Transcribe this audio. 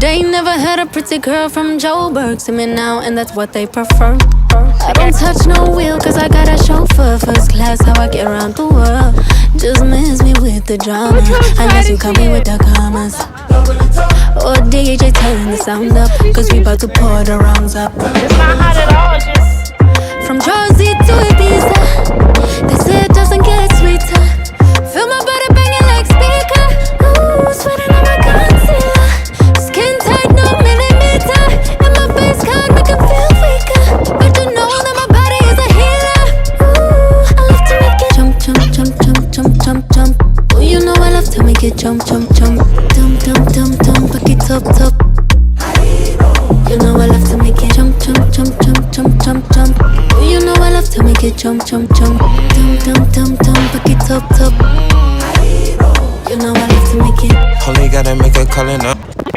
They never had a pretty girl from Joburg. See me now, and that's what they prefer. I don't touch no wheel, cause I got a chauffeur. First class, how I get around the world. Just miss me with the drama, unless you come in with the commas. Or DJ turn the sound up, cause we about to pour the rounds up. It's not hot at all, just From Jersey to Ibiza, they say it doesn't get sweeter. Feel my body banging like speaker. Ooh, sweating on my concealer. Skin tight, no millimeter. And my face card make it feel weaker. But you know that my body is a healer. Ooh, I love to make it jump, jump, jump, jump, jump, jump, jump. Oh, you know I love to make it jump, jump, jump. Dum, dum, dum, dum, back it up, top. You know I love to make it jump, jump, jump, jump, jump, jump, jump. Oh, you know I love to make it jump, jump, jump. Dum, dum, dum, dum, back it up, top. You know I love to make it. Only gotta make a callin' up.